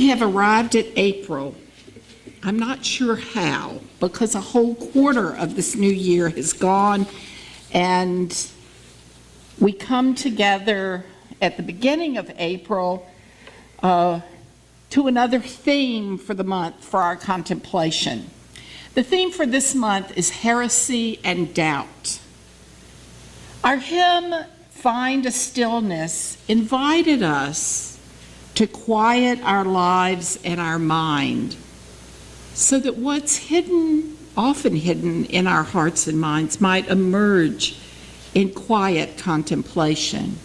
We have arrived at April. I'm not sure how, because a whole quarter of this new year has gone, and we come together at the beginning of April to another theme for the month for our contemplation. The theme for this month is heresy and doubt. Our hymn, Find a Stillness, invited us to quiet our lives and our mind so that what's hidden, often hidden in our hearts and minds, might emerge in quiet contemplation.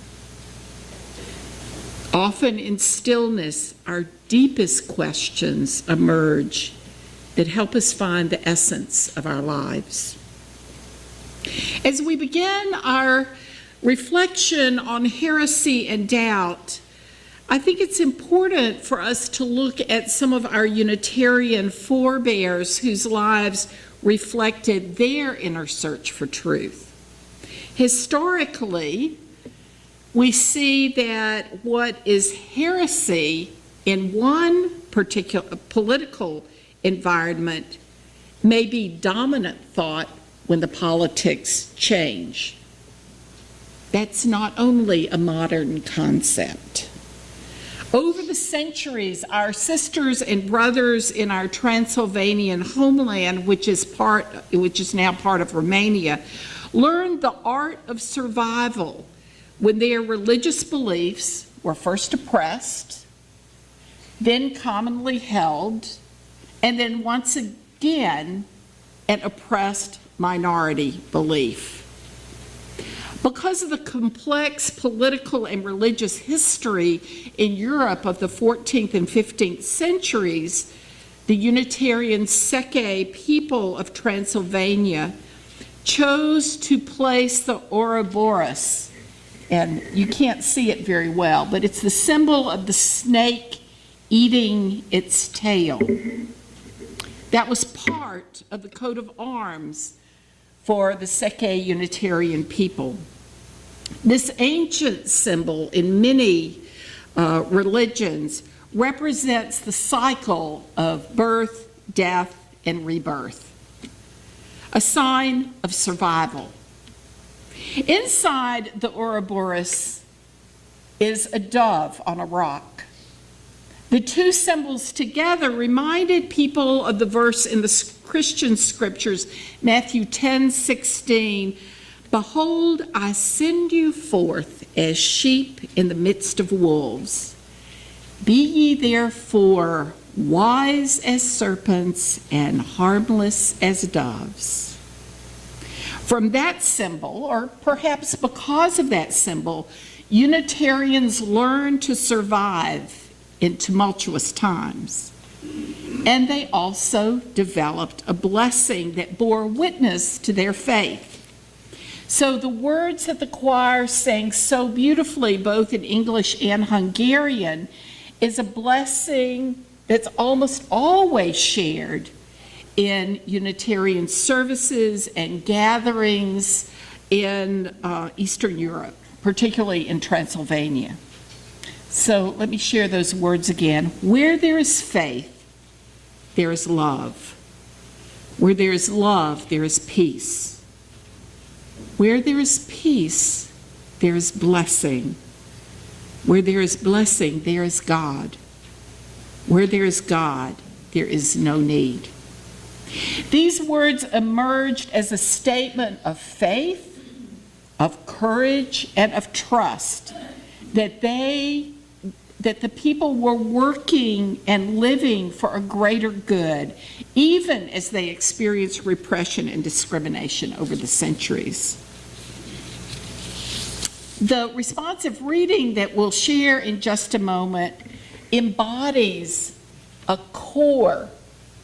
Often in stillness, our deepest questions emerge that help us find the essence of our lives. As we begin our reflection on heresy and doubt, I think it's important for us to look at some of our Unitarian forebears whose lives reflected their inner search for truth. Historically, we see that what is heresy in one particular political environment may be dominant thought when the politics change. That's not only a modern concept. Over the centuries, our sisters and brothers in our Transylvanian homeland, which is now part of Romania, learned the art of survival when their religious beliefs were first oppressed, then commonly held, and then once again an oppressed minority belief. Because of the complex political and religious history in Europe of the 14th and 15th centuries, the Unitarian Seke people of Transylvania chose to place the Ouroboros, and you can't see it very well, but it's the symbol of the snake eating its tail. That was part of the coat of arms for the Seke Unitarian people. This ancient symbol in many religions represents the cycle of birth, death, and rebirth, a sign of survival. Inside the Ouroboros is a dove on a rock. The two symbols together reminded people of the verse in the Christian scriptures, Matthew 10:16, "Behold, I send you forth as sheep in the midst of wolves. Be ye therefore wise as serpents and harmless as doves." From that symbol, or perhaps because of that symbol, Unitarians learned to survive in tumultuous times. And they also developed a blessing that bore witness to their faith. So the words that the choir sang so beautifully, both in English and Hungarian, is a blessing that's almost always shared in Unitarian services and gatherings in Eastern Europe, particularly in Transylvania. So let me share those words again. Where there is faith, there is love. Where there is love, there is peace. Where there is peace, there is blessing. Where there is blessing, there is God. Where there is God, there is no need. These words emerged as a statement of faith, of courage, and of trust that the people were working and living for a greater good, even as they experienced repression and discrimination over the centuries. The responsive reading that we'll share in just a moment embodies a core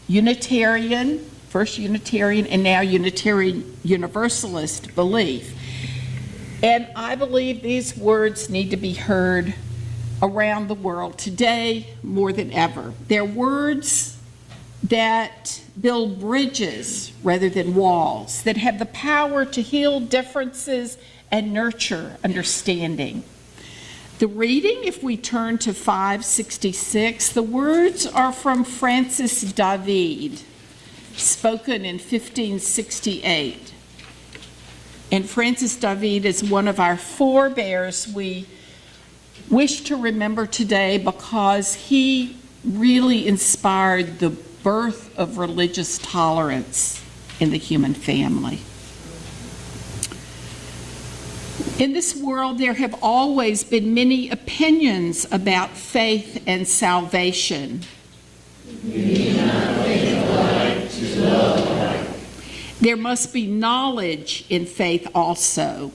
Unitarian, first Unitarian and now Unitarian Universalist belief. And I believe these words need to be heard around the world today more than ever. They're words that build bridges rather than walls, that have the power to heal differences and nurture understanding. The reading, if we turn to 566, the words are from Francis David, spoken in 1568. And Francis David is one of our forebears we wish to remember today because he really inspired the birth of religious tolerance in the human family. In this world, there have always been many opinions about faith and salvation. We need not think alike to love alike. There must be knowledge in faith also.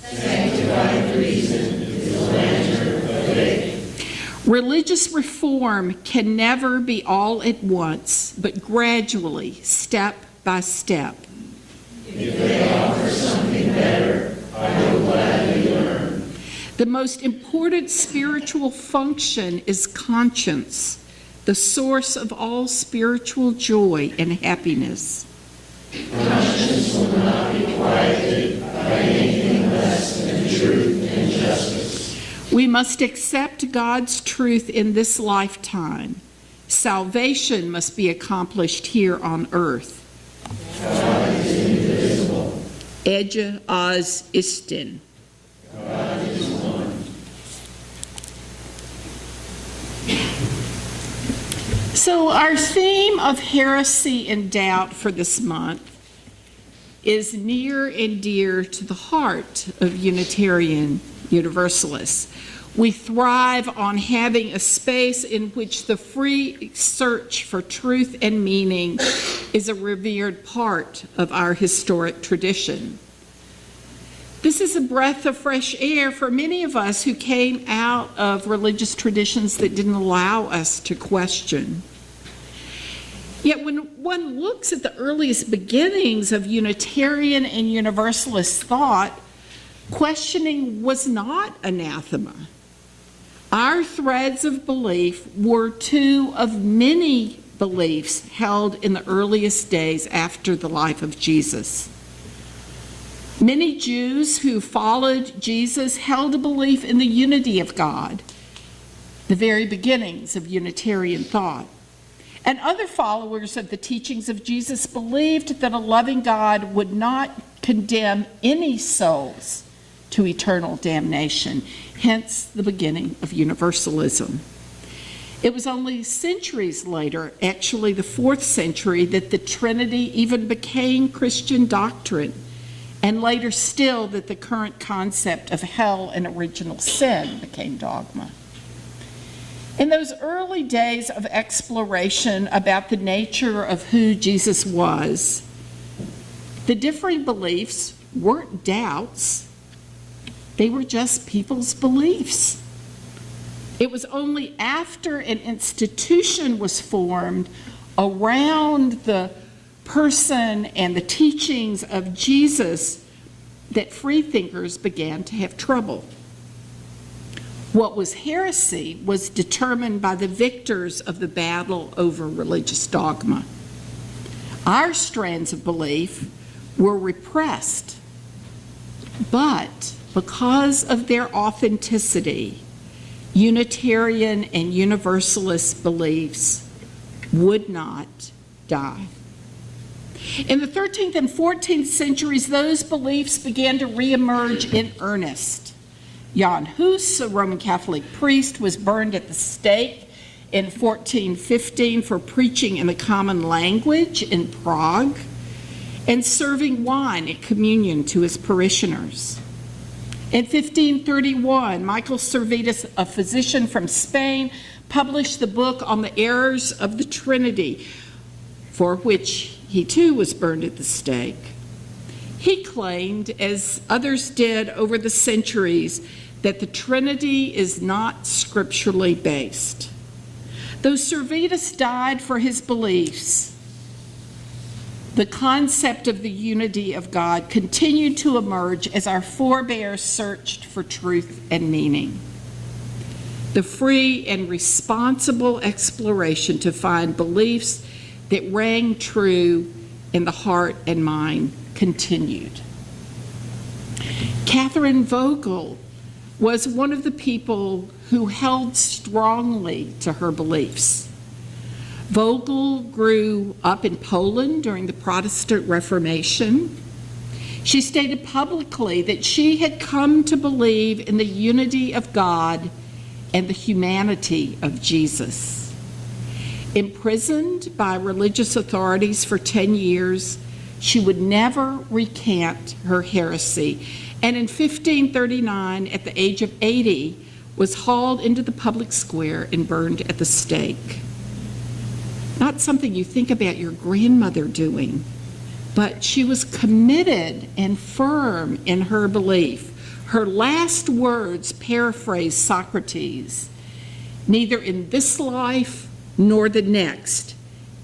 Sanctified reason is the lantern of faith. Religious reform can never be all at once, but gradually, step by step. If they offer something better, I will gladly learn. The most important spiritual function is conscience, the source of all spiritual joy and happiness. Conscience will not be quieted by anything less than truth and justice. We must accept God's truth in this lifetime. Salvation must be accomplished here on earth. God is indivisible. Ege az istin. God is one. So our theme of heresy and doubt for this month is near and dear to the heart of Unitarian Universalists. We thrive on having a space in which the free search for truth and meaning is a revered part of our historic tradition. This is a breath of fresh air for many of us who came out of religious traditions that didn't allow us to question. Yet when one looks at the earliest beginnings of Unitarian and Universalist thought, questioning was not anathema. Our threads of belief were two of many beliefs held in the earliest days after the life of Jesus. Many Jews who followed Jesus held a belief in the unity of God, the very beginnings of Unitarian thought. And other followers of the teachings of Jesus believed that a loving God would not condemn any souls to eternal damnation, hence the beginning of Universalism. It was only centuries later, actually the 4th century, that the Trinity even became Christian doctrine, and later still that the current concept of hell and original sin became dogma. In those early days of exploration about the nature of who Jesus was, the differing beliefs weren't doubts. They were just people's beliefs. It was only after an institution was formed around the person and the teachings of Jesus that freethinkers began to have trouble. What was heresy was determined by the victors of the battle over religious dogma. Our strands of belief were repressed, but because of their authenticity, Unitarian and Universalist beliefs would not die. In the 13th and 14th centuries, those beliefs began to reemerge in earnest. Jan Hus, a Roman Catholic priest, was burned at the stake in 1415 for preaching in the common language in Prague and serving wine at communion to his parishioners. In 1531, Michael Servetus, a physician from Spain, published the book on the errors of the Trinity, for which he too was burned at the stake. He claimed, as others did over the centuries, that the Trinity is not scripturally based. Though Servetus died for his beliefs, the concept of the unity of God continued to emerge as our forebears searched for truth and meaning. The free and responsible exploration to find beliefs that rang true in the heart and mind continued. Catherine Vogel was one of the people who held strongly to her beliefs. Vogel grew up in Poland during the Protestant Reformation. She stated publicly that she had come to believe in the unity of God and the humanity of Jesus. Imprisoned by religious authorities for 10 years, she would never recant her heresy, and in 1539, at the age of 80, was hauled into the public square and burned at the stake. Not something you think about your grandmother doing, but she was committed and firm in her belief. Her last words paraphrase Socrates: "Neither in this life nor the next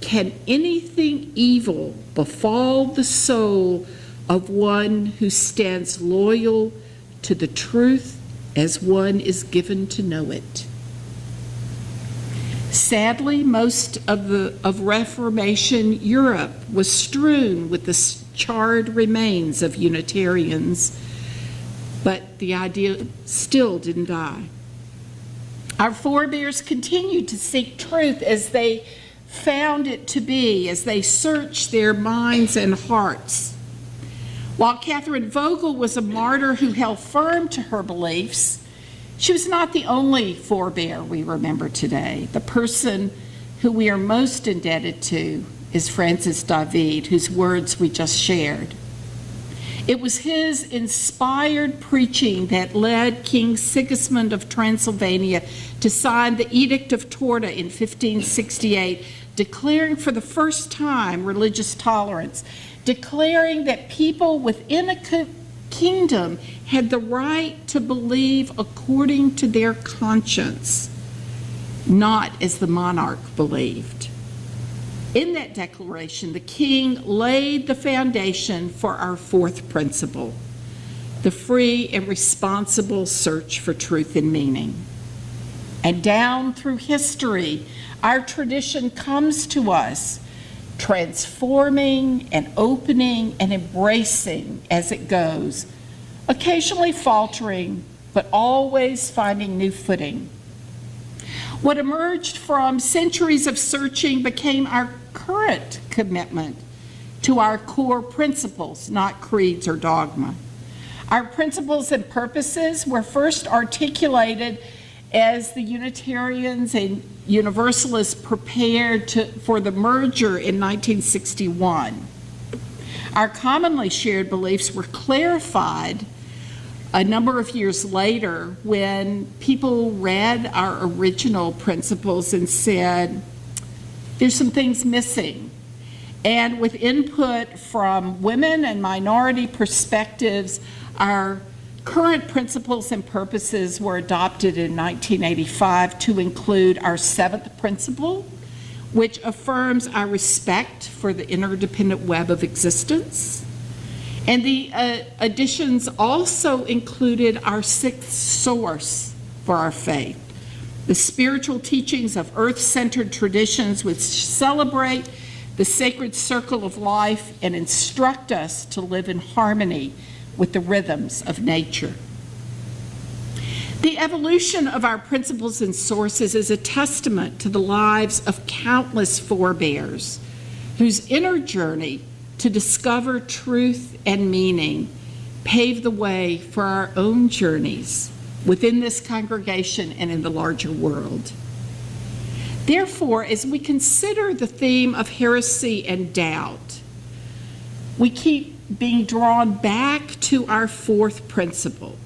can anything evil befall the soul of one who stands loyal to the truth as one is given to know it." Sadly, most of Reformation Europe was strewn with the charred remains of Unitarians, but the idea still didn't die. Our forebears continued to seek truth as they found it to be, as they searched their minds and hearts. While Catherine Vogel was a martyr who held firm to her beliefs, she was not the only forebear we remember today. The person who we are most indebted to is Francis David, whose words we just shared. It was his inspired preaching that led King Sigismund of Transylvania to sign the Edict of Torda in 1568, declaring for the first time religious tolerance, declaring that people within a kingdom had the right to believe according to their conscience, not as the monarch believed. In that declaration, the king laid the foundation for our fourth principle, the free and responsible search for truth and meaning. And down through history, our tradition comes to us, transforming and opening and embracing as it goes, occasionally faltering, but always finding new footing. What emerged from centuries of searching became our current commitment to our core principles, not creeds or dogma. Our principles and purposes were first articulated as the Unitarians and Universalists prepared for the merger in 1961. Our commonly shared beliefs were clarified a number of years later when people read our original principles and said, there's some things missing. And with input from women and minority perspectives, our current principles and purposes were adopted in 1985 to include our seventh principle, which affirms our respect for the interdependent web of existence. And the additions also included our sixth source for our faith, the spiritual teachings of earth-centered traditions which celebrate the sacred circle of life and instruct us to live in harmony with the rhythms of nature. The evolution of our principles and sources is a testament to the lives of countless forebears whose inner journey to discover truth and meaning paved the way for our own journeys within this congregation and in the larger world. Therefore, as we consider the theme of heresy and doubt, we keep being drawn back to our fourth principle,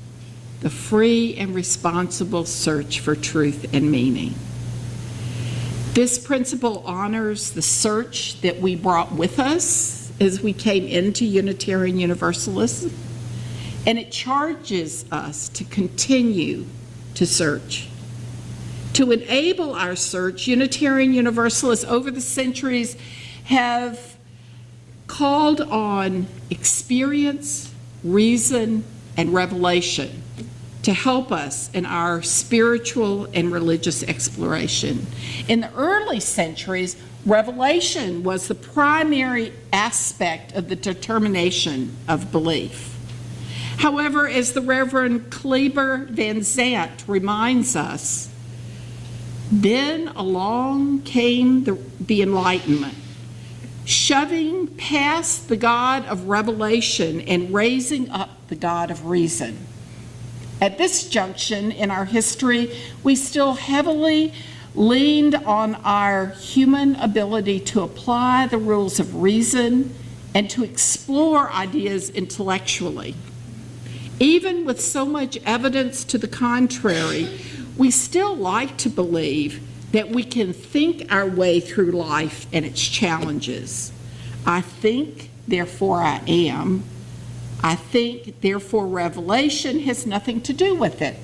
the free and responsible search for truth and meaning. This principle honors the search that we brought with us as we came into Unitarian Universalism, and it charges us to continue to search. To enable our search, Unitarian Universalists over the centuries have called on experience, reason, and revelation to help us in our spiritual and religious exploration. In the early centuries, revelation was the primary aspect of the determination of belief. However, as the Reverend Kleber Van Zandt reminds us, then along came the Enlightenment, shoving past the God of revelation and raising up the God of reason. At this junction in our history, we still heavily leaned on our human ability to apply the rules of reason and to explore ideas intellectually. Even with so much evidence to the contrary, we still like to believe that we can think our way through life and its challenges. I think, therefore I am. I think, therefore revelation has nothing to do with it.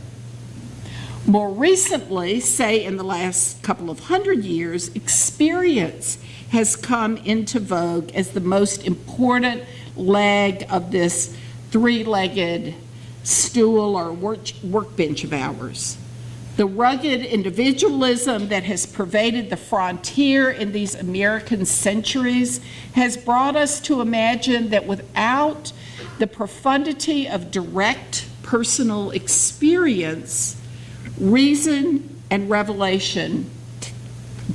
More recently, say in the last couple of hundred years, experience has come into vogue as the most important leg of this three-legged stool or workbench of ours. The rugged individualism that has pervaded the frontier in these American centuries has brought us to imagine that without the profundity of direct personal experience, reason and revelation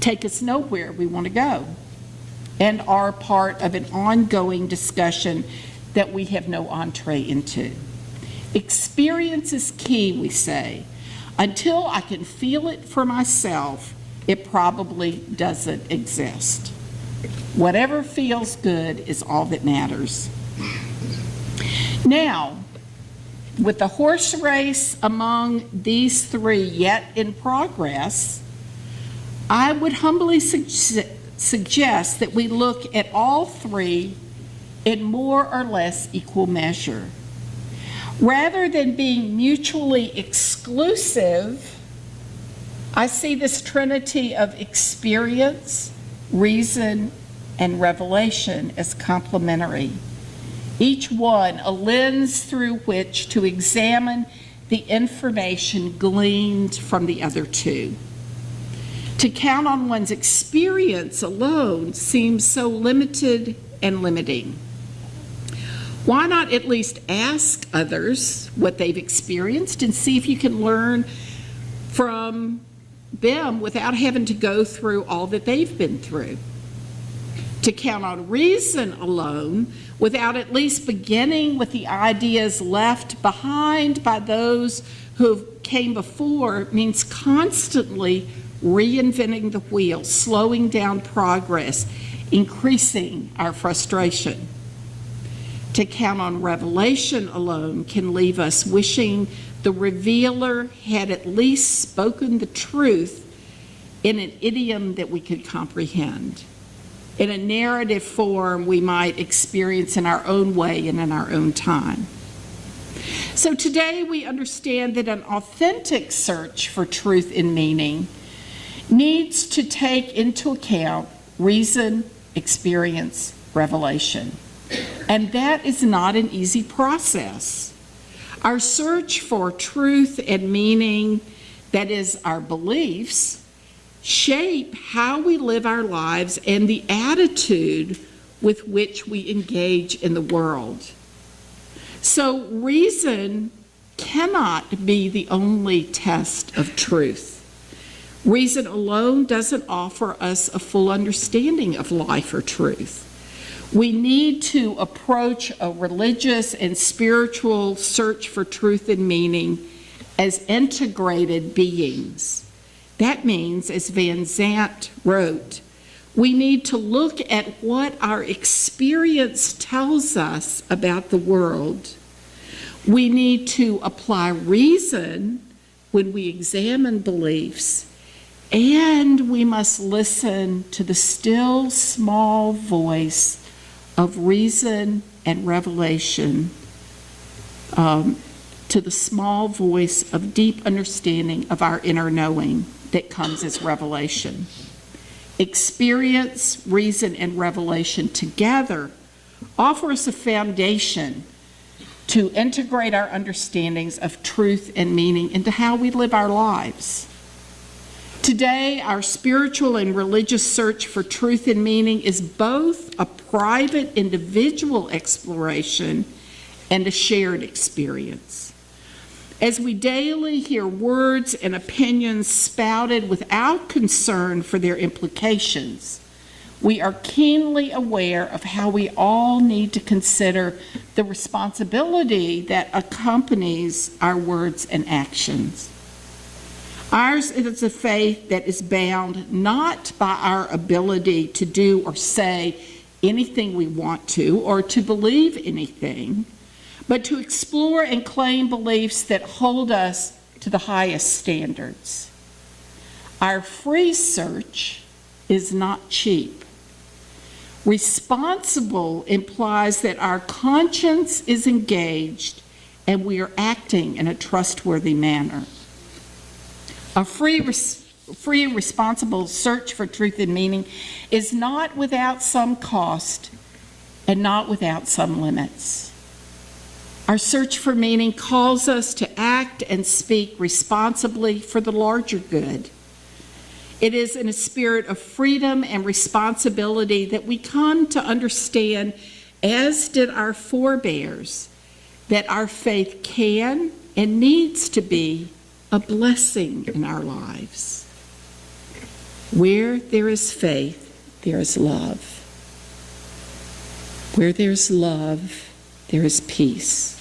take us nowhere we want to go and are part of an ongoing discussion that we have no entree into. Experience is key, we say. Until I can feel it for myself, it probably doesn't exist. Whatever feels good is all that matters. Now, with the horse race among these three yet in progress, I would humbly suggest that we look at all three in more or less equal measure. Rather than being mutually exclusive, I see this trinity of experience, reason, and revelation as complementary. Each one a lens through which to examine the information gleaned from the other two. To count on one's experience alone seems so limited and limiting. Why not at least ask others what they've experienced and see if you can learn from them without having to go through all that they've been through? To count on reason alone without at least beginning with the ideas left behind by those who came before means constantly reinventing the wheel, slowing down progress, increasing our frustration. To count on revelation alone can leave us wishing the revealer had at least spoken the truth in an idiom that we could comprehend, in a narrative form we might experience in our own way and in our own time. So today we understand that an authentic search for truth and meaning needs to take into account reason, experience, revelation. And that is not an easy process. Our search for truth and meaning, that is our beliefs, shape how we live our lives and the attitude with which we engage in the world. So reason cannot be the only test of truth. Reason alone doesn't offer us a full understanding of life or truth. We need to approach a religious and spiritual search for truth and meaning as integrated beings. That means, as Van Zandt wrote, we need to look at what our experience tells us about the world. We need to apply reason when we examine beliefs, and we must listen to the still small voice of reason and revelation, to the small voice of deep understanding of our inner knowing that comes as revelation. Experience, reason, and revelation together offer us a foundation to integrate our understandings of truth and meaning into how we live our lives. Today, our spiritual and religious search for truth and meaning is both a private individual exploration and a shared experience. As we daily hear words and opinions spouted without concern for their implications, we are keenly aware of how we all need to consider the responsibility that accompanies our words and actions. Ours is a faith that is bound not by our ability to do or say anything we want to or to believe anything, but to explore and claim beliefs that hold us to the highest standards. Our free search is not cheap. Responsible implies that our conscience is engaged and we are acting in a trustworthy manner. A free and responsible search for truth and meaning is not without some cost and not without some limits. Our search for meaning calls us to act and speak responsibly for the larger good. It is in a spirit of freedom and responsibility that we come to understand, as did our forebears, that our faith can and needs to be a blessing in our lives. Where there is faith, there is love. Where there is love, there is peace.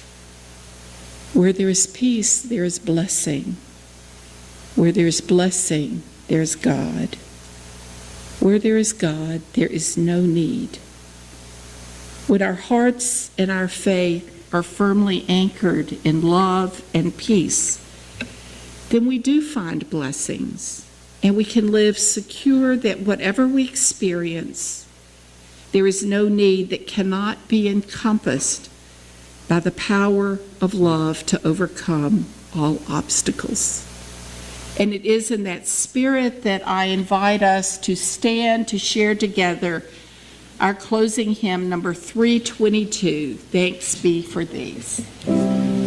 Where there is peace, there is blessing. Where there is blessing, there is God. Where there is God, there is no need. When our hearts and our faith are firmly anchored in love and peace, then we do find blessings, and we can live secure that whatever we experience, there is no need that cannot be encompassed by the power of love to overcome all obstacles. And it is in that spirit that I invite us to stand to share together our closing hymn, number 322, Thanks Be for These.